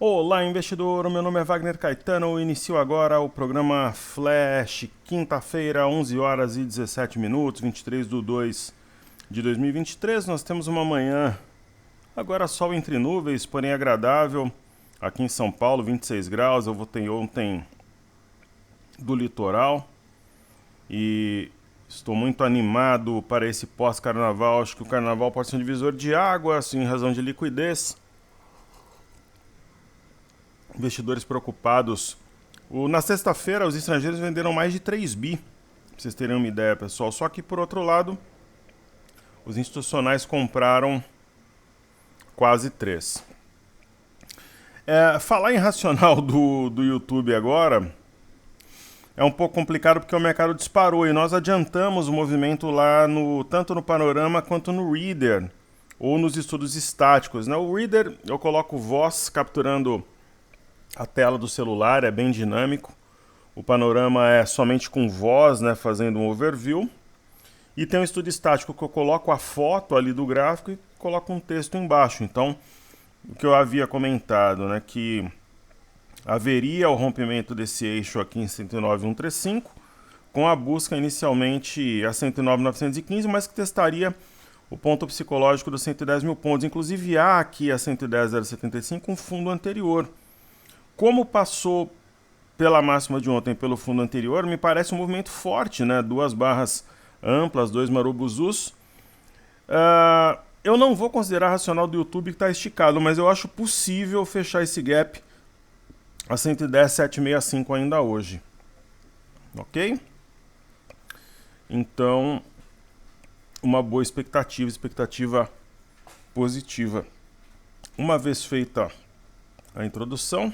Olá, investidor. Meu nome é Wagner Caetano. Inicio agora o programa Flash, quinta-feira, 11 horas e 17 minutos, 23/2 de 2023. Nós temos uma manhã, agora sol entre nuvens, porém agradável. Aqui em São Paulo, 26 graus. Eu voltei ontem do litoral e estou muito animado para esse pós-carnaval. Acho que o carnaval pode ser um divisor de águas, em razão de liquidez. Investidores preocupados. Na sexta-feira, os estrangeiros venderam mais de 3 bi, pra vocês terem uma ideia, pessoal. Só que, por outro lado, os institucionais compraram quase 3. Falar em racional do YouTube agora é um pouco complicado porque o mercado disparou e nós adiantamos o movimento lá tanto no Panorama quanto no Reader ou nos estudos estáticos, né? O Reader eu coloco voz capturando a tela do celular, é bem dinâmico. O Panorama é somente com voz, né, fazendo um overview. E tem um estudo estático que eu coloco a foto ali do gráfico e coloco um texto embaixo. Então, o que eu havia comentado, né, que haveria o rompimento desse eixo aqui em 109,135, com a busca inicialmente a 109,915, mas que testaria o ponto psicológico dos 110 mil pontos. Inclusive há aqui a 110,075 um fundo anterior. Como passou pela máxima de ontem pelo fundo anterior, me parece um movimento forte, né? Duas barras amplas, dois marubuzus. Eu não vou considerar racional do YouTube que está esticado, mas eu acho possível fechar esse gap a 110,765 ainda hoje. Ok? Então, uma boa expectativa positiva. Uma vez feita a introdução,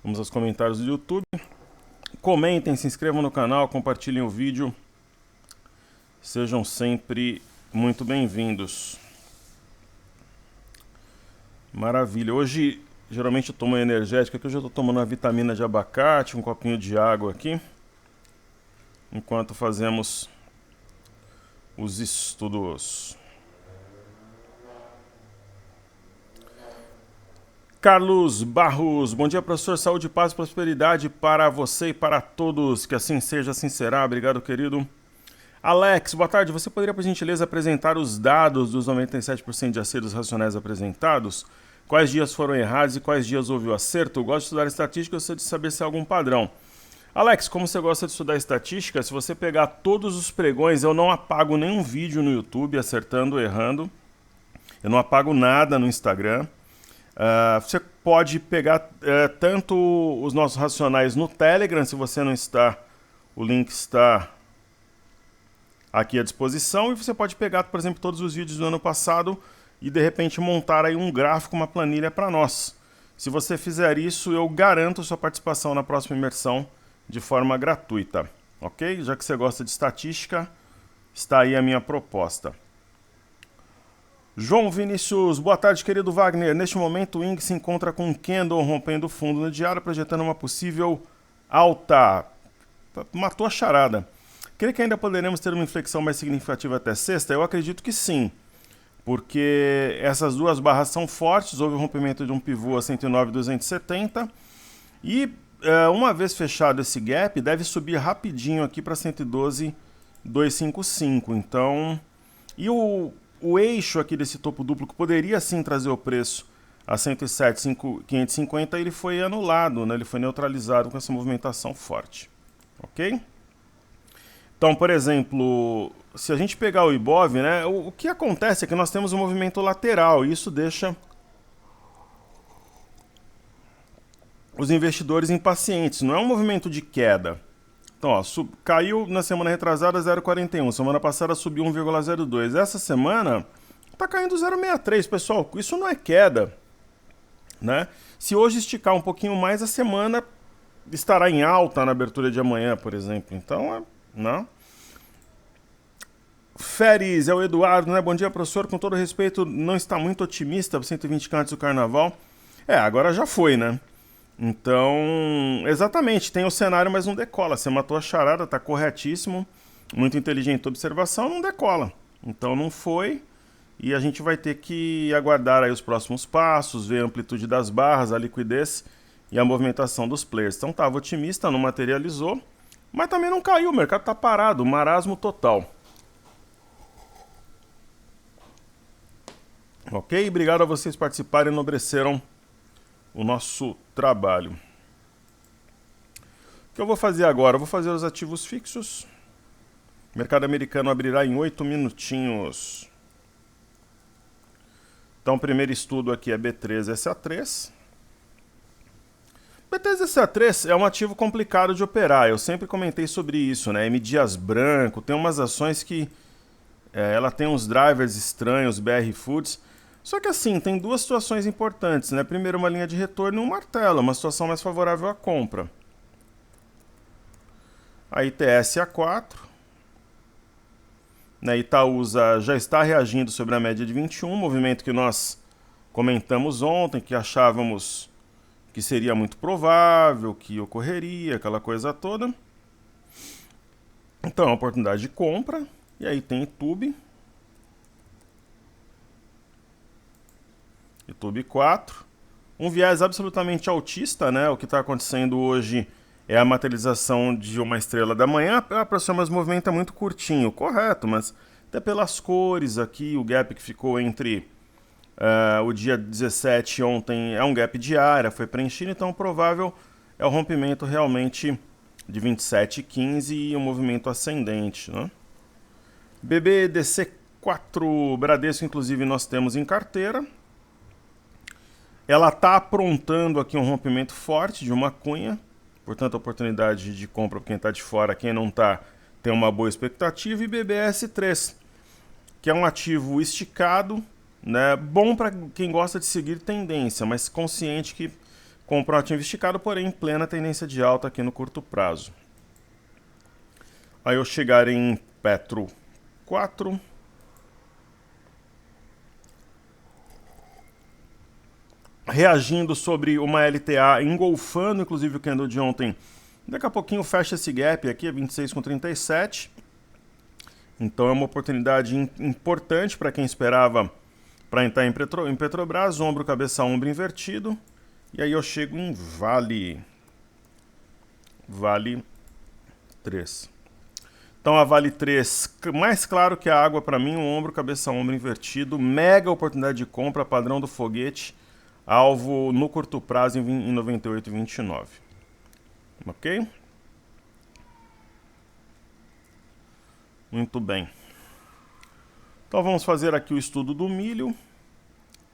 vamos aos comentários do YouTube. Comentem, se inscrevam no canal, compartilhem o vídeo. Sejam sempre muito bem-vindos. Maravilha. Hoje, geralmente eu tomo energética, aqui eu já estou tomando uma vitamina de abacate, um copinho de água aqui, enquanto fazemos os estudos. Carlos Barros, bom dia, professor. Saúde, paz e prosperidade para você e para todos. Que assim seja, assim será. Obrigado, querido. Alex, boa tarde. Você poderia, por gentileza, apresentar os dados dos 97% de acertos racionais apresentados? Quais dias foram errados e quais dias houve o acerto? Eu gosto de estudar estatística, eu sei de saber se há algum padrão. Alex, como você gosta de estudar estatística, se você pegar todos os pregões, eu não apago nenhum vídeo no YouTube acertando ou errando. Eu não apago nada no Instagram. Você pode pegar tanto os nossos racionais no Telegram, se você não está, o link está aqui à disposição, e você pode pegar, por exemplo, todos os vídeos do ano passado e de repente montar aí um gráfico, uma planilha para nós. Se você fizer isso, eu garanto sua participação na próxima imersão de forma gratuita, ok? Já que você gosta de estatística, está aí a minha proposta. João Vinícius, boa tarde, querido Wagner. Neste momento o índice se encontra com um candle rompendo o fundo no diário, projetando uma possível alta. Matou a charada. Creio que ainda poderemos ter uma inflexão mais significativa até sexta? Eu acredito que sim, porque essas duas barras são fortes, houve o rompimento de um pivô a 109,270 e uma vez fechado esse gap, deve subir rapidinho aqui para 112,255. Então, e o eixo aqui desse topo duplo, que poderia sim trazer o preço a 107,550, ele foi anulado, né? Ele foi neutralizado com essa movimentação forte. Ok? Então, por exemplo, se a gente pegar o Ibov, né, o que acontece é que nós temos um movimento lateral, e isso deixa os investidores impacientes. Não é um movimento de queda. Então, ó, caiu na semana retrasada 0,41, semana passada subiu 1,02. Essa semana está caindo 0,63, pessoal. Isso não é queda, né? Se hoje esticar um pouquinho mais, a semana estará em alta na abertura de amanhã, por exemplo. Então, não. Feres, é o Eduardo, né? Bom dia, professor. Com todo respeito, não está muito otimista para 120 antes do carnaval? Agora já foi, né? Então, exatamente, tem o cenário, mas não decola. Você matou a charada, tá corretíssimo. Muito inteligente observação, não decola. Então não foi. E a gente vai ter que aguardar aí os próximos passos, ver a amplitude das barras, a liquidez e a movimentação dos players. Então estava otimista, não materializou, mas também não caiu, o mercado está parado, marasmo total. Ok? Obrigado a vocês participarem, enobreceram o nosso trabalho. O que eu vou fazer agora? Eu vou fazer os ativos fixos. O mercado americano abrirá em 8 minutinhos. Então, o primeiro estudo aqui é B3SA3. B3SA3 é um ativo complicado de operar, eu sempre comentei sobre isso, né? M Dias Branco, tem umas ações que ela tem uns drivers estranhos, BR Foods. Só que assim, tem duas situações importantes, né? Primeiro, uma linha de retorno e um martelo, uma situação mais favorável à compra. A ITS A4, né? Itaúsa já está reagindo sobre a média de 21, movimento que nós comentamos ontem, que achávamos que seria muito provável, que ocorreria, aquela coisa toda. Então é uma oportunidade de compra. E aí tem YouTube. YouTube 4. Um viés absolutamente autista, né? O que está acontecendo hoje é a materialização de uma estrela da manhã. Mas o movimento é muito curtinho, correto, mas até pelas cores aqui, o gap que ficou entre o dia 17 ontem é um gap diário, foi preenchido, então o provável é o rompimento realmente de 27,15 e um movimento ascendente. Né? BBDC4 Bradesco, inclusive, nós temos em carteira. Ela está aprontando aqui um rompimento forte de uma cunha, portanto, oportunidade de compra para quem está de fora, quem não está, tem uma boa expectativa. E BBS3, que é um ativo esticado, né? Bom para quem gosta de seguir tendência, mas consciente que compra um ativo esticado, porém em plena tendência de alta aqui no curto prazo. Aí eu chegar em Petro 4. Reagindo sobre uma LTA, engolfando inclusive o candle de ontem. Daqui a pouquinho fecha esse gap aqui, é 26,37. Então é uma oportunidade importante para quem esperava para entrar em Petrobras, ombro, cabeça, ombro invertido. E aí eu chego em Vale 3. Então a Vale 3, mais claro que a água para mim, um ombro, cabeça, ombro invertido. Mega oportunidade de compra, padrão do foguete. Alvo no curto prazo em 98,29. Ok? Muito bem. Então vamos fazer aqui o estudo do milho.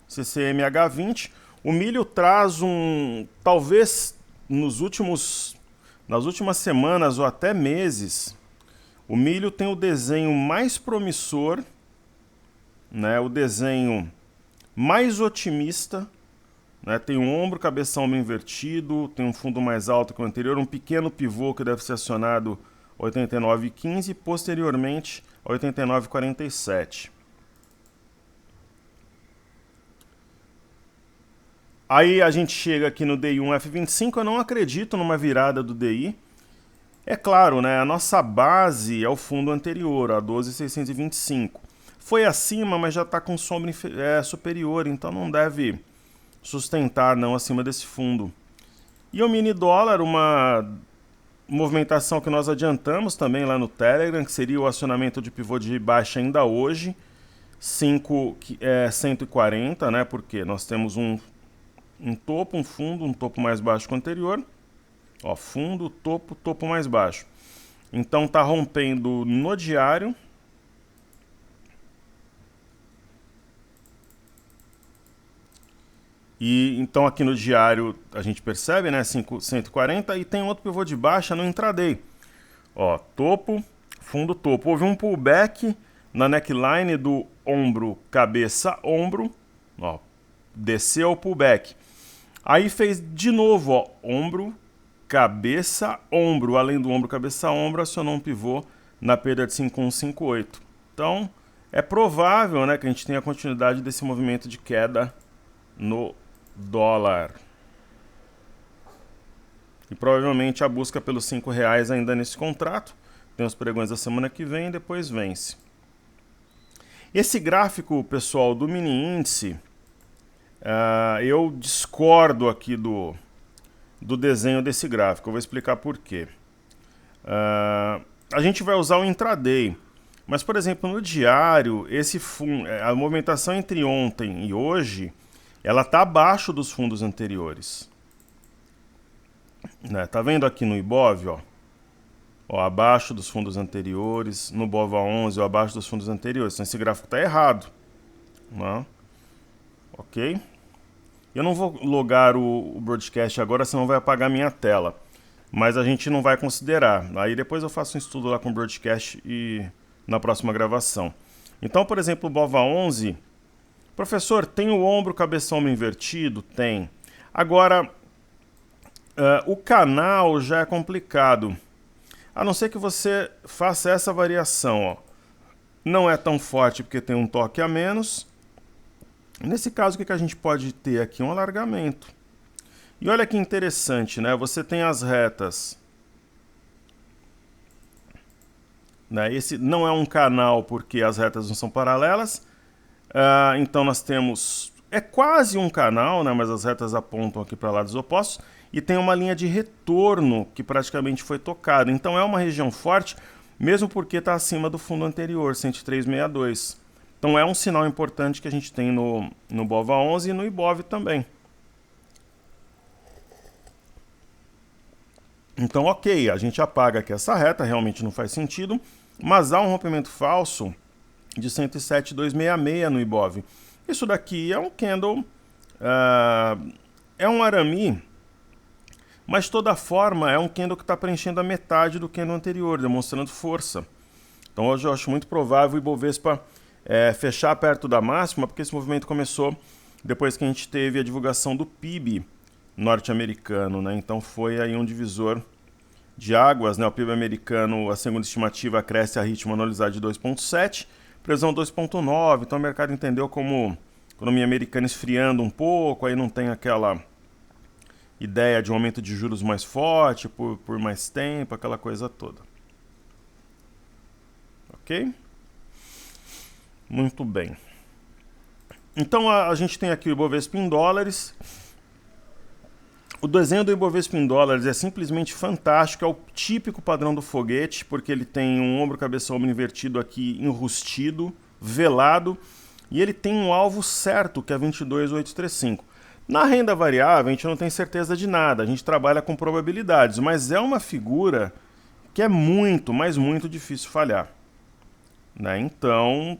CCMH20. O milho traz talvez nas últimas semanas ou até meses, o milho tem o desenho mais promissor, né? O desenho mais otimista. Né, tem um ombro, cabeça, ombro invertido, tem um fundo mais alto que o anterior, um pequeno pivô que deve ser acionado 89,15 e posteriormente 89,47. Aí a gente chega aqui no DI1F25, eu não acredito numa virada do DI. É claro, né, a nossa base é o fundo anterior, a 12,625. Foi acima, mas já está com sombra superior, então não deve sustentar não acima desse fundo. E o mini dólar, uma movimentação que nós adiantamos também lá no Telegram, que seria o acionamento de pivô de baixa ainda hoje, 140, né? Porque nós temos um topo, um fundo, um topo mais baixo que o anterior. Ó, fundo, topo, topo mais baixo. Então tá rompendo no diário. E então aqui no diário a gente percebe, né, 140 e tem outro pivô de baixa no intraday. Ó, topo, fundo, topo. Houve um pullback na neckline do ombro, cabeça, ombro. Ó, desceu o pullback. Aí fez de novo, ó, ombro, cabeça, ombro. Além do ombro, cabeça, ombro, acionou um pivô na perda de 5158. Então, é provável, né, que a gente tenha a continuidade desse movimento de queda no dólar. E provavelmente a busca pelos R$5 ainda nesse contrato. Tem os pregões da semana que vem e depois vence. Esse gráfico, pessoal, do mini índice, eu discordo aqui do desenho desse gráfico. Eu vou explicar por quê. A gente vai usar o intraday, mas, por exemplo, no diário, a movimentação entre ontem e hoje, ela está abaixo dos fundos anteriores. Né? Tá vendo aqui no Ibov, ó? Ó, abaixo dos fundos anteriores, no BOVA11, ó, abaixo dos fundos anteriores. Então esse gráfico está errado. Né? Ok? Eu não vou logar o broadcast agora, senão vai apagar minha tela. Mas a gente não vai considerar. Aí depois eu faço um estudo lá com o broadcast e na próxima gravação. Então, por exemplo, o BOVA11, professor, tem o ombro cabeção invertido? Tem. Agora, o canal já é complicado. A não ser que você faça essa variação, ó. Não é tão forte porque tem um toque a menos. Nesse caso, o que a gente pode ter aqui? Um alargamento. E olha que interessante, né? Você tem as retas. Né? Esse não é um canal porque as retas não são paralelas. Então nós temos... É quase um canal, né? Mas as retas apontam aqui para lados opostos. E tem uma linha de retorno que praticamente foi tocada. Então é uma região forte, mesmo porque está acima do fundo anterior, 103,62. Então é um sinal importante que a gente tem no BOVA11 e no Ibov também. Então, ok, a gente apaga aqui essa reta, realmente não faz sentido, mas há um rompimento falso de 107,266 no Ibov. Isso daqui é um candle, é um arame, mas de toda forma é um candle que está preenchendo a metade do candle anterior, demonstrando força. Então hoje eu acho muito provável o Ibovespa fechar perto da máxima, porque esse movimento começou depois que a gente teve a divulgação do PIB norte-americano, né? Então foi aí um divisor de águas, né? O PIB americano, a segunda estimativa, cresce a ritmo anualizado de 2,7, previsão 2,9, então o mercado entendeu como a economia americana esfriando um pouco, aí não tem aquela ideia de um aumento de juros mais forte por mais tempo, aquela coisa toda. Ok? Muito bem. Então a gente tem aqui o Ibovespa em dólares. O desenho do Ibovespa em dólares é simplesmente fantástico, é o típico padrão do foguete, porque ele tem um ombro, cabeça, ombro invertido aqui, enrustido, velado, e ele tem um alvo certo, que é 22,835. Na renda variável, a gente não tem certeza de nada, a gente trabalha com probabilidades, mas é uma figura que é muito, mas muito difícil falhar. Né? Então,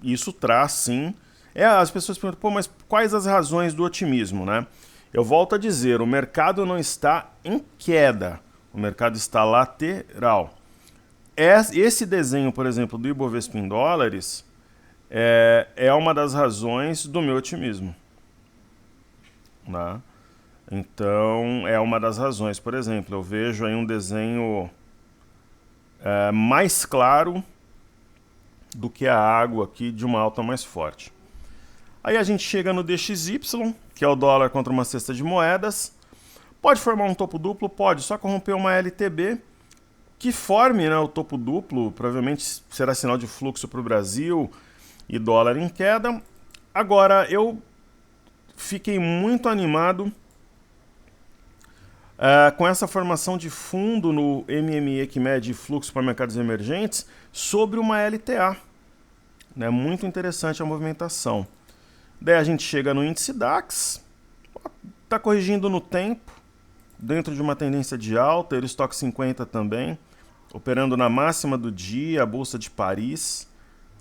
isso traz sim... as pessoas perguntam, pô, mas quais as razões do otimismo, né? Eu volto a dizer, o mercado não está em queda, o mercado está lateral. Esse desenho, por exemplo, do Ibovespa em dólares, é uma das razões do meu otimismo. Né? Então, é uma das razões. Por exemplo, eu vejo aí um desenho mais claro do que a água aqui, de uma alta mais forte. Aí a gente chega no DXY, que é o dólar contra uma cesta de moedas. Pode formar um topo duplo? Pode, só corromper uma LTB, que forme, né, o topo duplo, provavelmente será sinal de fluxo para o Brasil e dólar em queda. Agora, eu fiquei muito animado com essa formação de fundo no MME, que mede fluxo para mercados emergentes, sobre uma LTA. Né? Muito interessante a movimentação. Daí a gente chega no índice DAX, está corrigindo no tempo, dentro de uma tendência de alta, Eurostock 50 também, operando na máxima do dia, a Bolsa de Paris,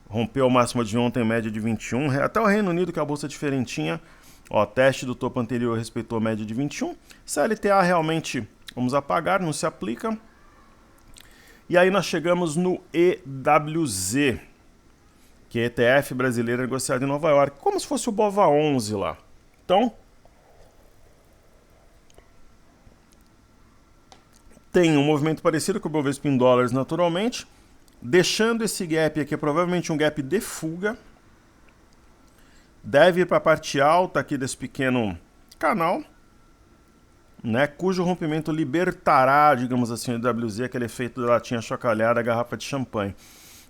rompeu a máxima de ontem, média de 21, até o Reino Unido, que é a Bolsa diferentinha, ó, teste do topo anterior respeitou a média de 21, essa LTA realmente, vamos apagar, não se aplica. E aí nós chegamos no EWZ, que é ETF brasileiro negociado em Nova York, como se fosse o BOVA11 lá. Então, tem um movimento parecido com o Bovespa em dólares naturalmente, deixando esse gap aqui, provavelmente um gap de fuga, deve ir para a parte alta aqui desse pequeno canal, né, cujo rompimento libertará, digamos assim, o EWZ, aquele efeito da latinha chocalhada, a garrafa de champanhe.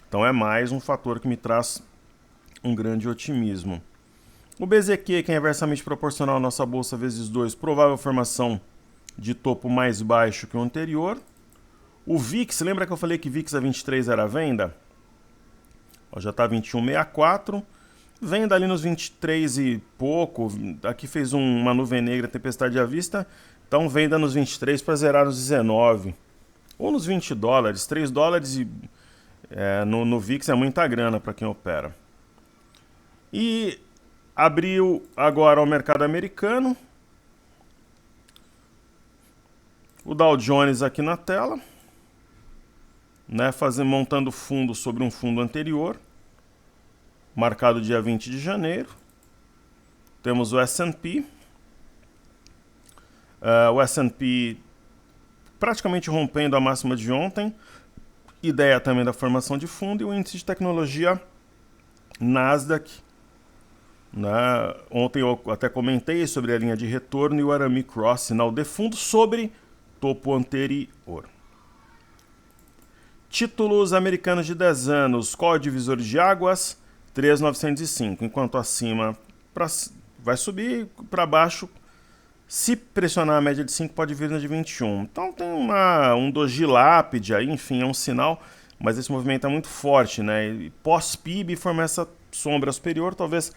Então é mais um fator que me traz um grande otimismo. O BZQ, que é inversamente proporcional à nossa bolsa vezes 2, provável formação de topo mais baixo que o anterior. O VIX, lembra que eu falei que VIX a 23 era a venda? Ó, já está 21,64. Venda ali nos 23 e pouco. Aqui fez uma nuvem negra, tempestade à vista. Então venda nos 23 para zerar nos 19. Ou nos 20 dólares. 3 dólares no VIX é muita grana para quem opera. E abriu agora o mercado americano. O Dow Jones aqui na tela, né, montando fundo sobre um fundo anterior, marcado dia 20 de janeiro. Temos o S&P. O S&P praticamente rompendo a máxima de ontem. Ideia também da formação de fundo. E o índice de tecnologia Nasdaq. Né? Ontem eu até comentei sobre a linha de retorno e o Arame Cross, sinal de fundo sobre topo anterior. Títulos americanos de 10 anos, qual é o divisor de águas? 3.905, enquanto acima vai subir, para baixo, se pressionar a média de 5 pode vir na de 21. Então tem um doji lápide aí, enfim, é um sinal, mas esse movimento é muito forte, né? E pós-PIB forma essa sombra superior, talvez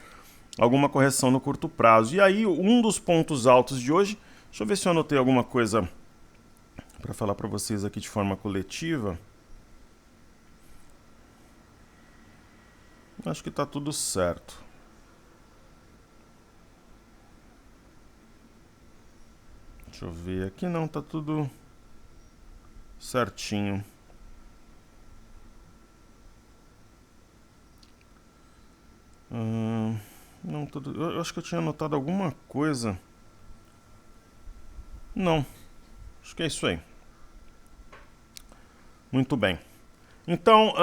alguma correção no curto prazo. E aí, um dos pontos altos de hoje, deixa eu ver se eu anotei alguma coisa para falar para vocês aqui de forma coletiva. Acho que está tudo certo. Deixa eu ver aqui, não, tá tudo certinho. Não, eu acho que eu tinha anotado alguma coisa. Não, acho que é isso aí. Muito bem. Então,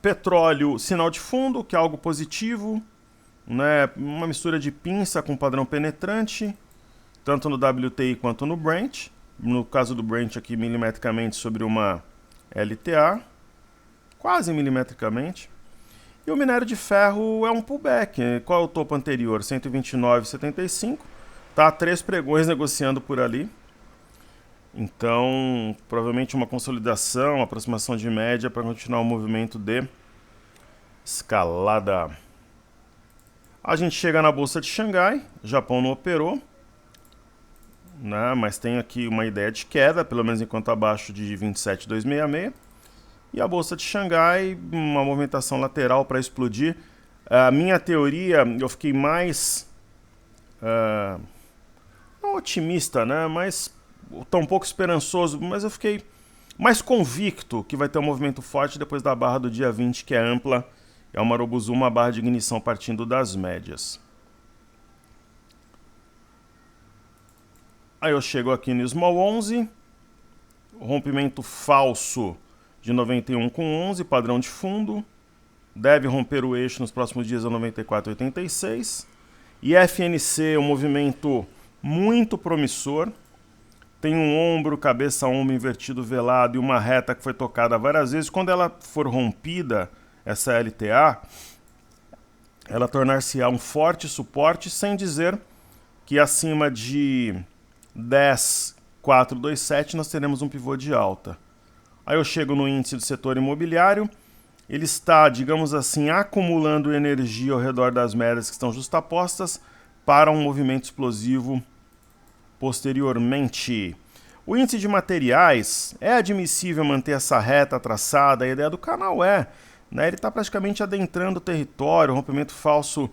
petróleo, sinal de fundo, que é algo positivo, né? Uma mistura de pinça com padrão penetrante, tanto no WTI quanto no Brent. No caso do Brent aqui, milimetricamente sobre uma LTA, quase milimetricamente. E o minério de ferro é um pullback. Qual é o topo anterior? 129,75. Tá 3 pregões negociando por ali. Então, provavelmente uma consolidação, uma aproximação de média para continuar o movimento de escalada. A gente chega na bolsa de Xangai, Japão não operou, né, mas tem aqui uma ideia de queda, pelo menos enquanto abaixo de 27,266. E a bolsa de Xangai, uma movimentação lateral para explodir. A minha teoria, eu fiquei mais não otimista, né, mas tão pouco esperançoso, mas eu fiquei mais convicto que vai ter um movimento forte depois da barra do dia 20, que é ampla. É uma Marubozu, uma barra de ignição partindo das médias. Aí eu chego aqui no Small 11, rompimento falso de 91 com 11, padrão de fundo. Deve romper o eixo nos próximos dias a 94,86. E FNC, um movimento muito promissor. Tem um ombro, cabeça ombro invertido velado e uma reta que foi tocada várias vezes. Quando ela for rompida, essa LTA, ela tornar-se-á um forte suporte, sem dizer que acima de 10,427 nós teremos um pivô de alta. Aí eu chego no índice do setor imobiliário, ele está, digamos assim, acumulando energia ao redor das médias que estão justapostas para um movimento explosivo posteriormente. O índice de materiais, é admissível manter essa reta traçada? A ideia do canal né? Ele está praticamente adentrando o território, rompimento falso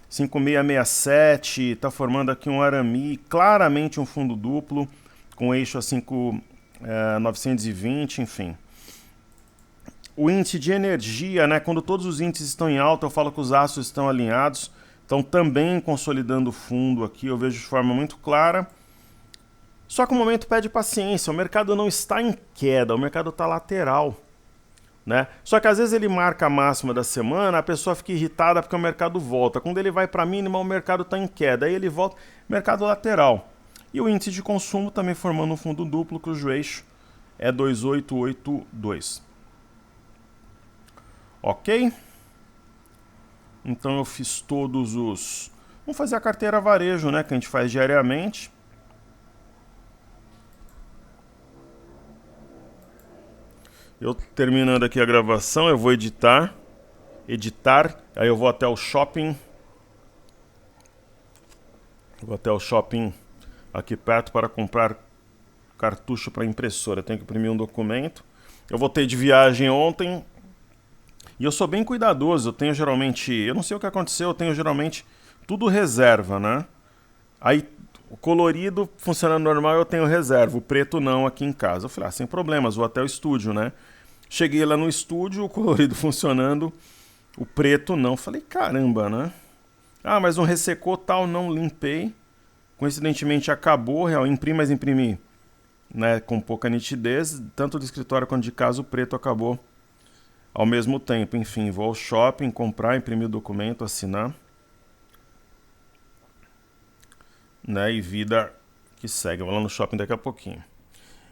5667, está formando aqui um arame, claramente um fundo duplo, com eixo a 5,920, enfim. O índice de energia, né? Quando todos os índices estão em alta, eu falo que os aços estão alinhados, estão também consolidando o fundo aqui, eu vejo de forma muito clara. Só que o momento pede paciência, o mercado não está em queda, o mercado está lateral. Né? Só que às vezes ele marca a máxima da semana, a pessoa fica irritada porque o mercado volta. Quando ele vai para a mínima, o mercado está em queda, aí ele volta, mercado lateral. E o índice de consumo também formando um fundo duplo, cujo eixo é 2882. Ok? Então eu fiz todos os... Vamos fazer a carteira varejo, né, que a gente faz diariamente. Eu terminando aqui a gravação, eu vou editar, aí eu vou até o shopping. Vou até o shopping aqui perto para comprar cartucho para impressora. Eu tenho que imprimir um documento. Eu voltei de viagem ontem e eu sou bem cuidadoso. Eu tenho geralmente, eu não sei o que aconteceu, eu tenho geralmente tudo reserva, né? Aí o colorido funcionando normal eu tenho reserva, o preto não aqui em casa. Eu falei, sem problemas, vou até o estúdio, né? Cheguei lá no estúdio, o colorido funcionando, o preto não. Falei, caramba, né? Mas não ressecou tal, não limpei. Coincidentemente acabou, imprimi, mas imprimi, né, com pouca nitidez. Tanto do escritório quanto de casa o preto acabou ao mesmo tempo. Enfim, vou ao shopping, comprar, imprimir o documento, assinar. Né, e vida que segue. Eu vou lá no shopping daqui a pouquinho.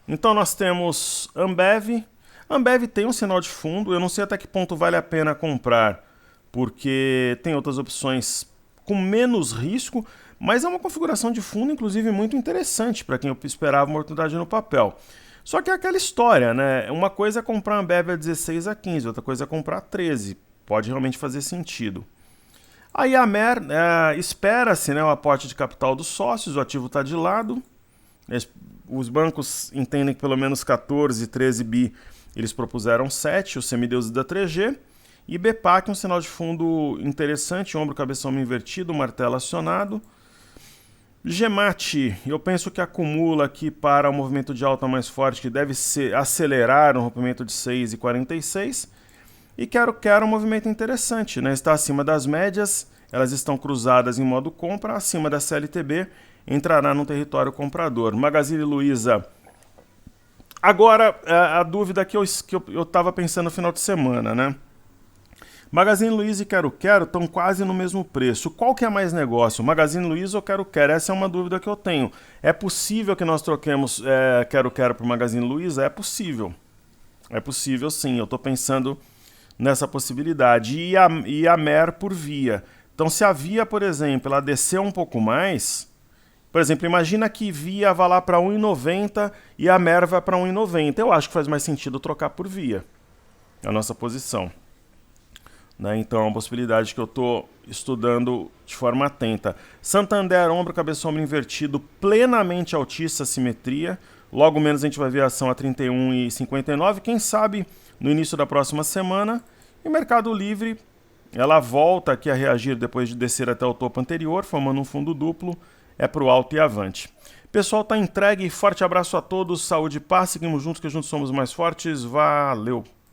Então nós temos Ambev. Ambev tem um sinal de fundo. Eu não sei até que ponto vale a pena comprar, porque tem outras opções com menos risco, mas é uma configuração de fundo, inclusive, muito interessante para quem esperava uma oportunidade no papel. Só que é aquela história, né? Uma coisa é comprar Ambev a 16 a 15, outra coisa é comprar a 13. Pode realmente fazer sentido. Aí a Mer, espera-se, né, o aporte de capital dos sócios, o ativo está de lado. Os bancos entendem que pelo menos 14, 13 bi, eles propuseram 7, os semideuses da 3G. E BPAC, um sinal de fundo interessante, ombro, cabeção invertido, martelo acionado. Gemate, eu penso que acumula aqui para o movimento de alta mais forte, que deve acelerar no rompimento de 6,46. E quero um movimento interessante, né? Está acima das médias, elas estão cruzadas em modo compra, acima da CLTB, entrará no território comprador. Magazine Luiza. Agora, a dúvida que eu estava pensando no final de semana, né? Magazine Luiza e Quero estão quase no mesmo preço. Qual que é mais negócio? Magazine Luiza ou Quero? Essa é uma dúvida que eu tenho. É possível que nós troquemos Quero por Magazine Luiza? É possível. É possível, sim. Eu estou pensando nessa possibilidade. E a Mer por Via. Então, se a Via, por exemplo, ela descer um pouco mais... Por exemplo, imagina que Via vai lá para 1,90 e a Mer vai para 1,90. Eu acho que faz mais sentido trocar por Via. É a nossa posição. Né? Então é uma possibilidade que eu estou estudando de forma atenta. Santander, ombro, cabeça, ombro invertido, plenamente altista, simetria. Logo menos a gente vai ver a ação a 31,59. Quem sabe no início da próxima semana. E Mercado Livre, ela volta aqui a reagir depois de descer até o topo anterior, formando um fundo duplo. É para o alto e avante. Pessoal, tá entregue. Forte abraço a todos. Saúde e paz. Seguimos juntos, que juntos somos mais fortes. Valeu!